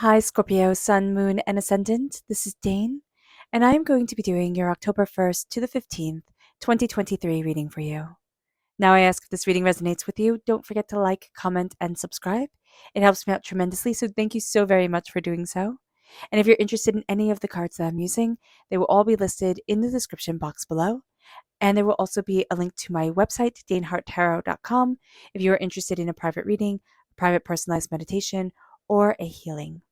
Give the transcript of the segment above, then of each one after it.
Hi, Scorpio, Sun, Moon, and Ascendant. This is Dane, and I am going to be doing your October 1st to the 15th, 2023 reading for you. Now, I ask if this reading resonates with you, don't forget to like, comment, and subscribe. It helps me out tremendously, so thank you so very much for doing so. And if you're interested in any of the cards that I'm using, they will all be listed in the description box below. And there will also be a link to my website, daneharttarot.com, if you are interested in a private reading, a private personalized meditation, or a healing.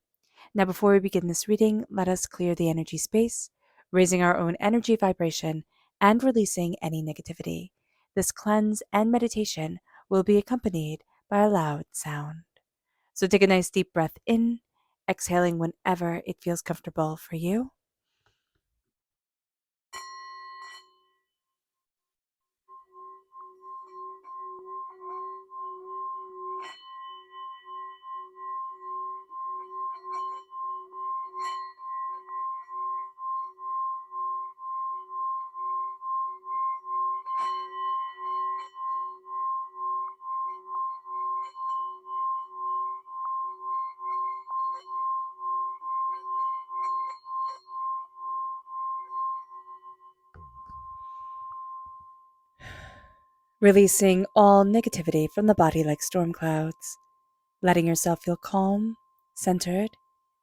Now, before we begin this reading, let us clear the energy space, raising our own energy vibration and releasing any negativity. This cleanse and meditation will be accompanied by a loud sound. So take a nice deep breath in, exhaling whenever it feels comfortable for you. Releasing all negativity from the body like storm clouds, letting yourself feel calm, centered,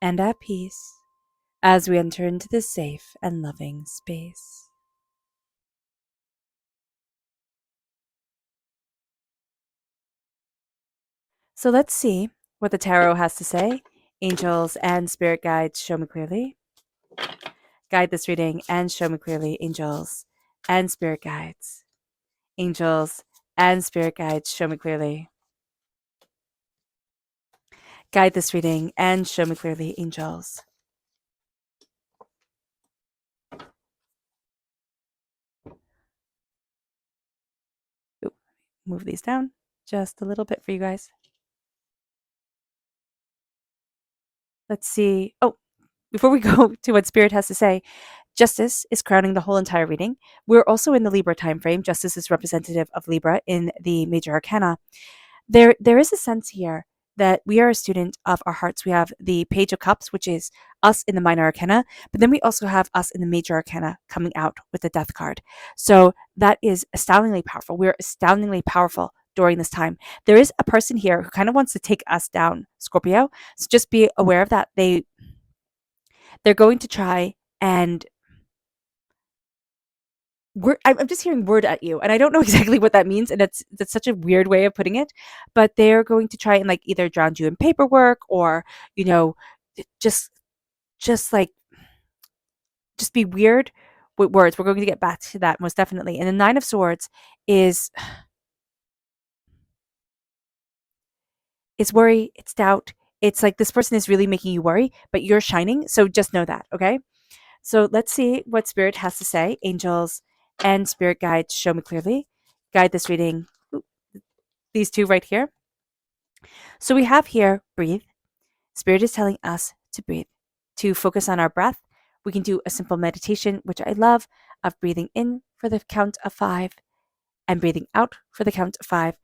and at peace as we enter into this safe and loving space. So let's see what the tarot has to say. Angels and spirit guides, show me clearly. Guide this reading and show me clearly, angels and spirit guides. Angels and spirit guides, show me clearly. Guide this reading and show me clearly, angels. Ooh, move these down just a little bit for you guys. Let's see. Oh, before we go to what Spirit has to say, Justice is crowning the whole entire reading. We're also in the Libra time frame. Justice is representative of Libra in the major arcana. There is a sense here that we are a student of our hearts. We have the Page of Cups, which is us in the minor arcana, but then we also have us in the major arcana coming out with the Death card. So that is astoundingly powerful. We're astoundingly powerful during this time. There is a person here who kind of wants to take us down, Scorpio. So just be aware of that. They're going to try and I'm just hearing word at you, and I don't know exactly what that means, and that's such a weird way of putting it. But they're going to try and like either drown you in paperwork, or you know, just just like just be weird with words. We're going to get back to that most definitely. And the Nine of Swords is worry, it's doubt. It's like this person is really making you worry, but you're shining. So just know that, okay? So let's see what Spirit has to say. Angels and spirit guides, show me clearly. Guide this reading. These two right here. So we have here breathe. Spirit is telling us to breathe, to focus on our breath. We can do a simple meditation, which I love, of breathing in for the count of 5 and breathing out for the count of 5.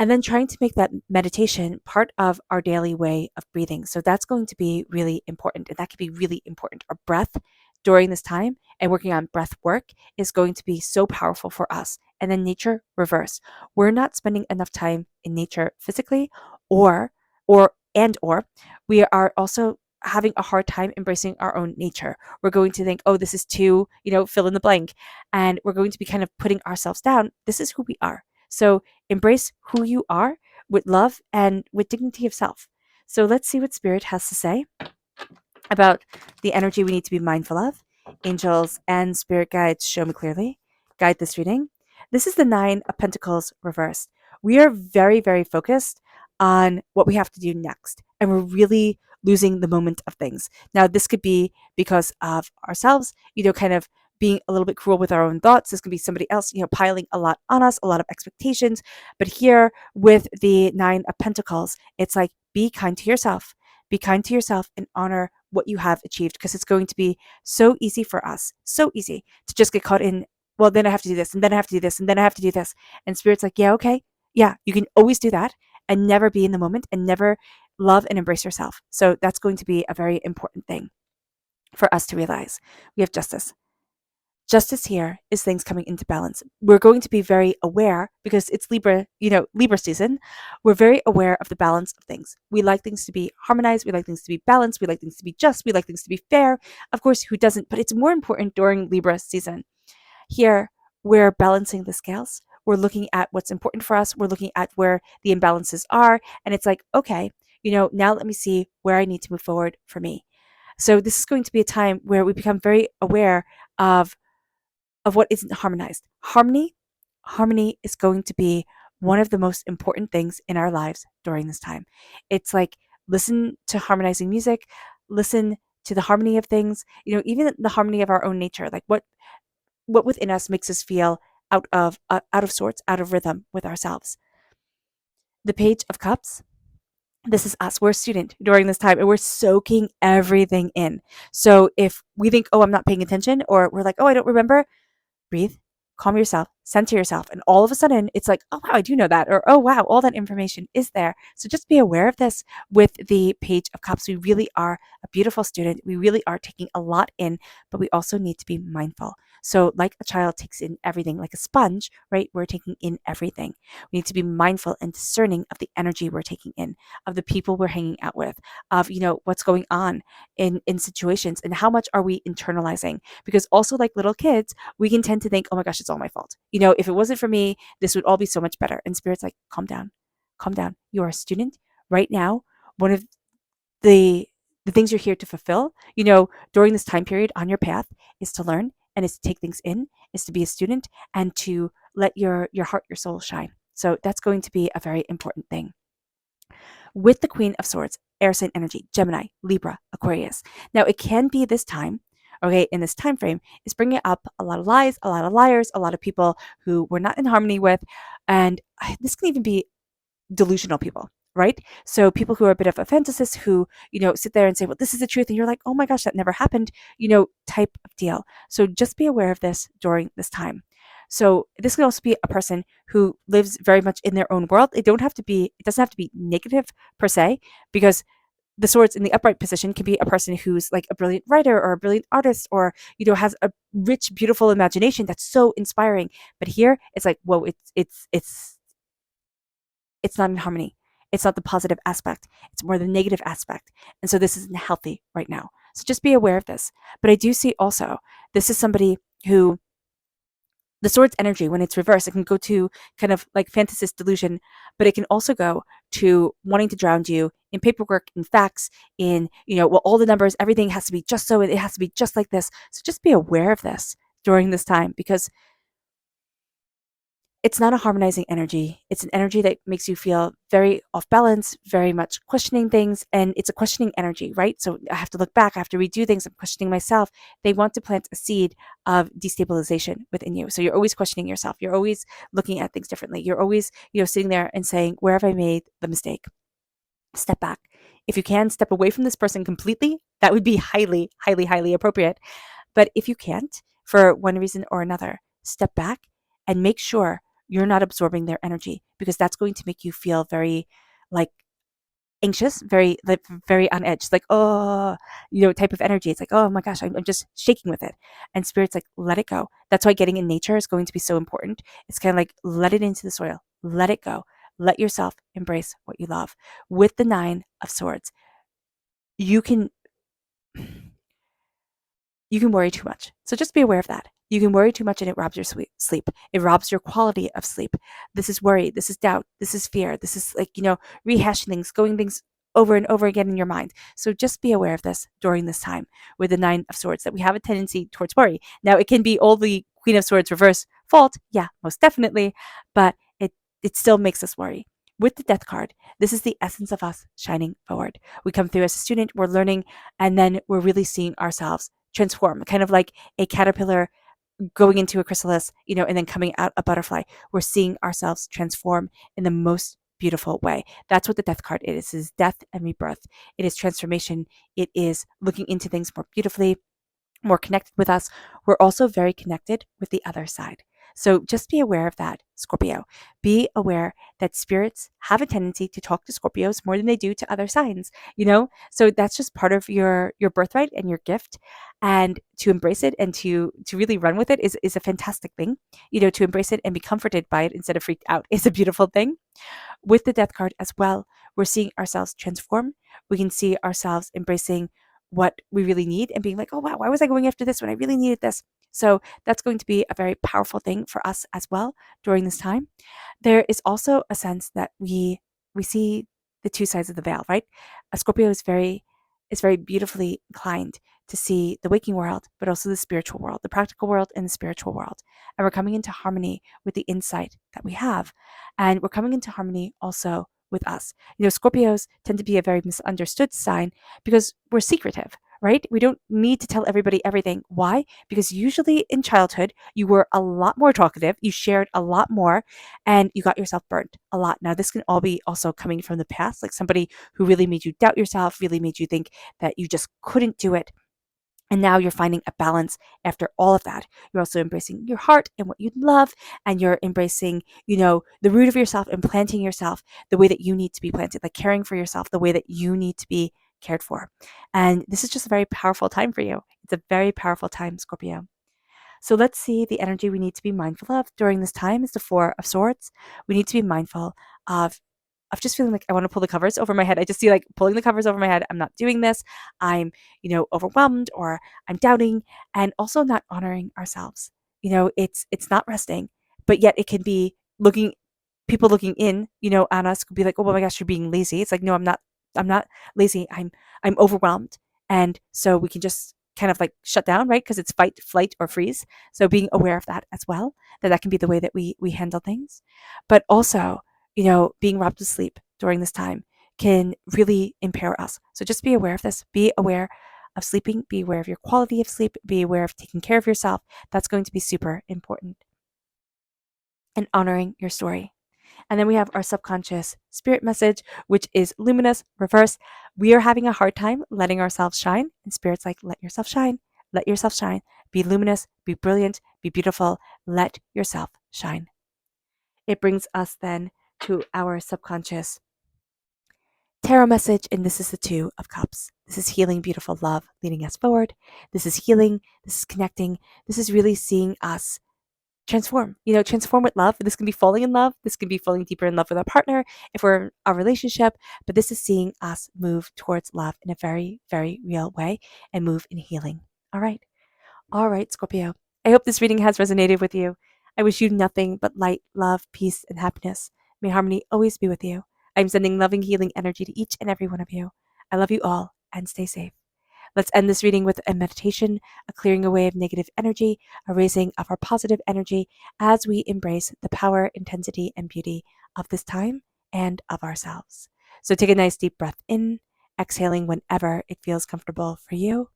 And then trying to make that meditation part of our daily way of breathing. So that's going to be really important. And that could be really important. Our breath during this time and working on breath work is going to be so powerful for us. And then nature reverse. We're not spending enough time in nature physically or we are also having a hard time embracing our own nature. We're going to think, oh, this is too, fill in the blank. And we're going to be kind of putting ourselves down. This is who we are. So embrace who you are with love and with dignity of self. So let's see what Spirit has to say about the energy we need to be mindful of. Angels and spirit guides, show me clearly. Guide this reading. This is the Nine of Pentacles reversed. We are very, very focused on what we have to do next, and we're really losing the moment of things. Now, this could be because of ourselves, kind of being a little bit cruel with our own thoughts. This could be somebody else, piling a lot on us, a lot of expectations. But here with the Nine of Pentacles, it's like, be kind to yourself. Be kind to yourself and honor what you have achieved, because it's going to be so easy for us, so easy to just get caught in, well, then I have to do this, and then I have to do this, and then I have to do this. And Spirit's like, yeah, okay. Yeah, you can always do that and never be in the moment and never love and embrace yourself. So that's going to be a very important thing for us to realize. We have justice. Justice here is things coming into balance. We're going to be very aware because it's Libra, Libra season. We're very aware of the balance of things. We like things to be harmonized. We like things to be balanced. We like things to be just. We like things to be fair. Of course, who doesn't? But it's more important during Libra season. Here, we're balancing the scales. We're looking at what's important for us. We're looking at where the imbalances are. And it's like, okay, now let me see where I need to move forward for me. So this is going to be a time where we become very aware of what isn't harmonized. Harmony is going to be one of the most important things in our lives during this time. It's like listen to harmonizing music, listen to the harmony of things, even the harmony of our own nature, like what within us makes us feel out of sorts, out of rhythm with ourselves. The Page of Cups, this is us. We're a student during this time and we're soaking everything in. So if we think, oh, I'm not paying attention, or we're like, oh, I don't remember, breathe, calm yourself, center yourself. And all of a sudden it's like, oh, wow, I do know that. Or, oh, wow, all that information is there. So just be aware of this with the Page of Cups. We really are a beautiful student. We really are taking a lot in, but we also need to be mindful. So like a child takes in everything, like a sponge, right? We're taking in everything. We need to be mindful and discerning of the energy we're taking in, of the people we're hanging out with, of, what's going on in situations, and how much are we internalizing? Because also like little kids, we can tend to think, oh my gosh, it's all my fault. If it wasn't for me, this would all be so much better. And Spirit's like, calm down, calm down. You are a student right now. One of the things you're here to fulfill, during this time period on your path is to learn and is to take things in, is to be a student and to let your heart, your soul shine. So that's going to be a very important thing. With the Queen of Swords, air sign energy, Gemini, Libra, Aquarius. Now it can be this time, okay, in this time frame, is bringing up a lot of lies, a lot of liars, a lot of people who we're not in harmony with, and this can even be delusional people, right? So people who are a bit of a fantasist who, sit there and say, well, this is the truth. And you're like, oh my gosh, that never happened, type of deal. So just be aware of this during this time. So this can also be a person who lives very much in their own world. It doesn't have to be negative per se, because the swords in the upright position can be a person who's like a brilliant writer or a brilliant artist, or has a rich, beautiful imagination that's so inspiring. But here it's like, whoa, it's not in harmony. It's not the positive aspect. It's more the negative aspect. And so this isn't healthy right now. So just be aware of this. But I do see also, this is somebody who, the sword's energy, when it's reversed, it can go to kind of like fantasist delusion, but it can also go to wanting to drown you in paperwork, in facts, in, well, all the numbers, everything has to be just so, it has to be just like this. So just be aware of this during this time, because it's not a harmonizing energy. It's an energy that makes you feel very off balance, very much questioning things. And it's a questioning energy, right? So I have to look back. I have to redo things. I'm questioning myself. They want to plant a seed of destabilization within you. So you're always questioning yourself. You're always looking at things differently. You're always, sitting there and saying, where have I made the mistake? Step back. If you can, step away from this person completely. That would be highly, highly, highly appropriate. But if you can't, for one reason or another, step back and make sure you're not absorbing their energy, because that's going to make you feel very like anxious, very on edge, like, oh, type of energy. It's like, oh my gosh, I'm just shaking with it. And Spirit's like, let it go. That's why getting in nature is going to be so important. It's kind of like, let it into the soil, let it go. Let yourself embrace what you love. With the Nine of Swords, you can worry too much. So just be aware of that. You can worry too much and it robs your sleep. It robs your quality of sleep. This is worry. This is doubt. This is fear. This is like, rehashing things, going things over and over again in your mind. So just be aware of this during this time with the Nine of Swords, that we have a tendency towards worry. Now it can be all the Queen of Swords reverse fault. Yeah, most definitely. But it still makes us worry. With the Death card, this is the essence of us shining forward. We come through as a student, we're learning, and then we're really seeing ourselves transform, kind of like a caterpillar going into a chrysalis, and then coming out a butterfly. We're seeing ourselves transform in the most beautiful way. That's what the Death card is. It is death and rebirth. It is transformation. It is looking into things more beautifully, more connected with us. We're also very connected with the other side. So just be aware of that, Scorpio. Be aware that spirits have a tendency to talk to Scorpios more than they do to other signs, you know? So that's just part of your birthright and your gift. And to embrace it and to really run with it is a fantastic thing. You know, to embrace it and be comforted by it instead of freaked out is a beautiful thing. With the death card as well, we're seeing ourselves transform. We can see ourselves embracing what we really need and being like, oh, wow, why was I going after this when I really needed this? So that's going to be a very powerful thing for us as well during this time. There is also a sense that we see the two sides of the veil, right? A Scorpio is very beautifully inclined to see the waking world, but also the spiritual world, the practical world and the spiritual world. And we're coming into harmony with the insight that we have. And we're coming into harmony also with us. You know, Scorpios tend to be a very misunderstood sign because we're secretive, right? We don't need to tell everybody everything. Why? Because usually in childhood, you were a lot more talkative, you shared a lot more, and you got yourself burnt a lot. Now, this can all be also coming from the past, like somebody who really made you doubt yourself, really made you think that you just couldn't do it. And now you're finding a balance after all of that. You're also embracing your heart and what you love, and you're embracing, the root of yourself and planting yourself the way that you need to be planted, like caring for yourself the way that you need to be cared for. And this is just a very powerful time for you. It's a very powerful time, Scorpio. So let's see the energy we need to be mindful of during this time is the Four of Swords. We need to be mindful of just feeling like I want to pull the covers over my head. I just see like pulling the covers over my head. I'm not doing this. I'm, overwhelmed or I'm doubting and also not honoring ourselves. It's not resting, but yet it can be people looking in, on us could be like, oh my gosh, you're being lazy. It's like, no, I'm not lazy. I'm overwhelmed. And so we can just kind of like shut down, right? Because it's fight, flight, or freeze. So being aware of that as well, that can be the way that we handle things. But also, being robbed of sleep during this time can really impair us. So just be aware of this. Be aware of sleeping. Be aware of your quality of sleep. Be aware of taking care of yourself. That's going to be super important. And honoring your story. And then we have our subconscious spirit message, which is luminous, reverse. We are having a hard time letting ourselves shine. And spirit's like, let yourself shine. Let yourself shine. Be luminous, be brilliant, be beautiful. Let yourself shine. It brings us then to our subconscious tarot message, and this is the Two of Cups. This is healing, beautiful love leading us forward. This is healing. This is connecting. This is really seeing us transform with love. This can be falling in love. This can be falling deeper in love with our partner if we're in a relationship. But this is seeing us move towards love in a very, very real way and move in healing. All right. All right, Scorpio. I hope this reading has resonated with you. I wish you nothing but light, love, peace, and happiness. May harmony always be with you. I'm sending loving, healing energy to each and every one of you. I love you all and stay safe. Let's end this reading with a meditation, a clearing away of negative energy, a raising of our positive energy as we embrace the power, intensity, and beauty of this time and of ourselves. So take a nice deep breath in, exhaling whenever it feels comfortable for you.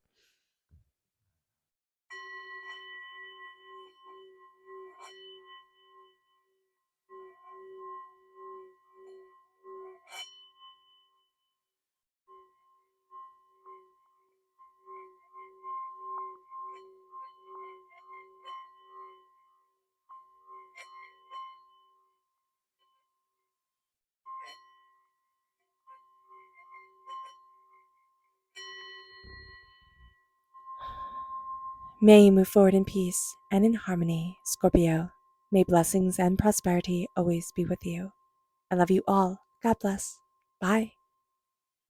May you move forward in peace and in harmony, Scorpio. May blessings and prosperity always be with you. I love you all. God bless. Bye.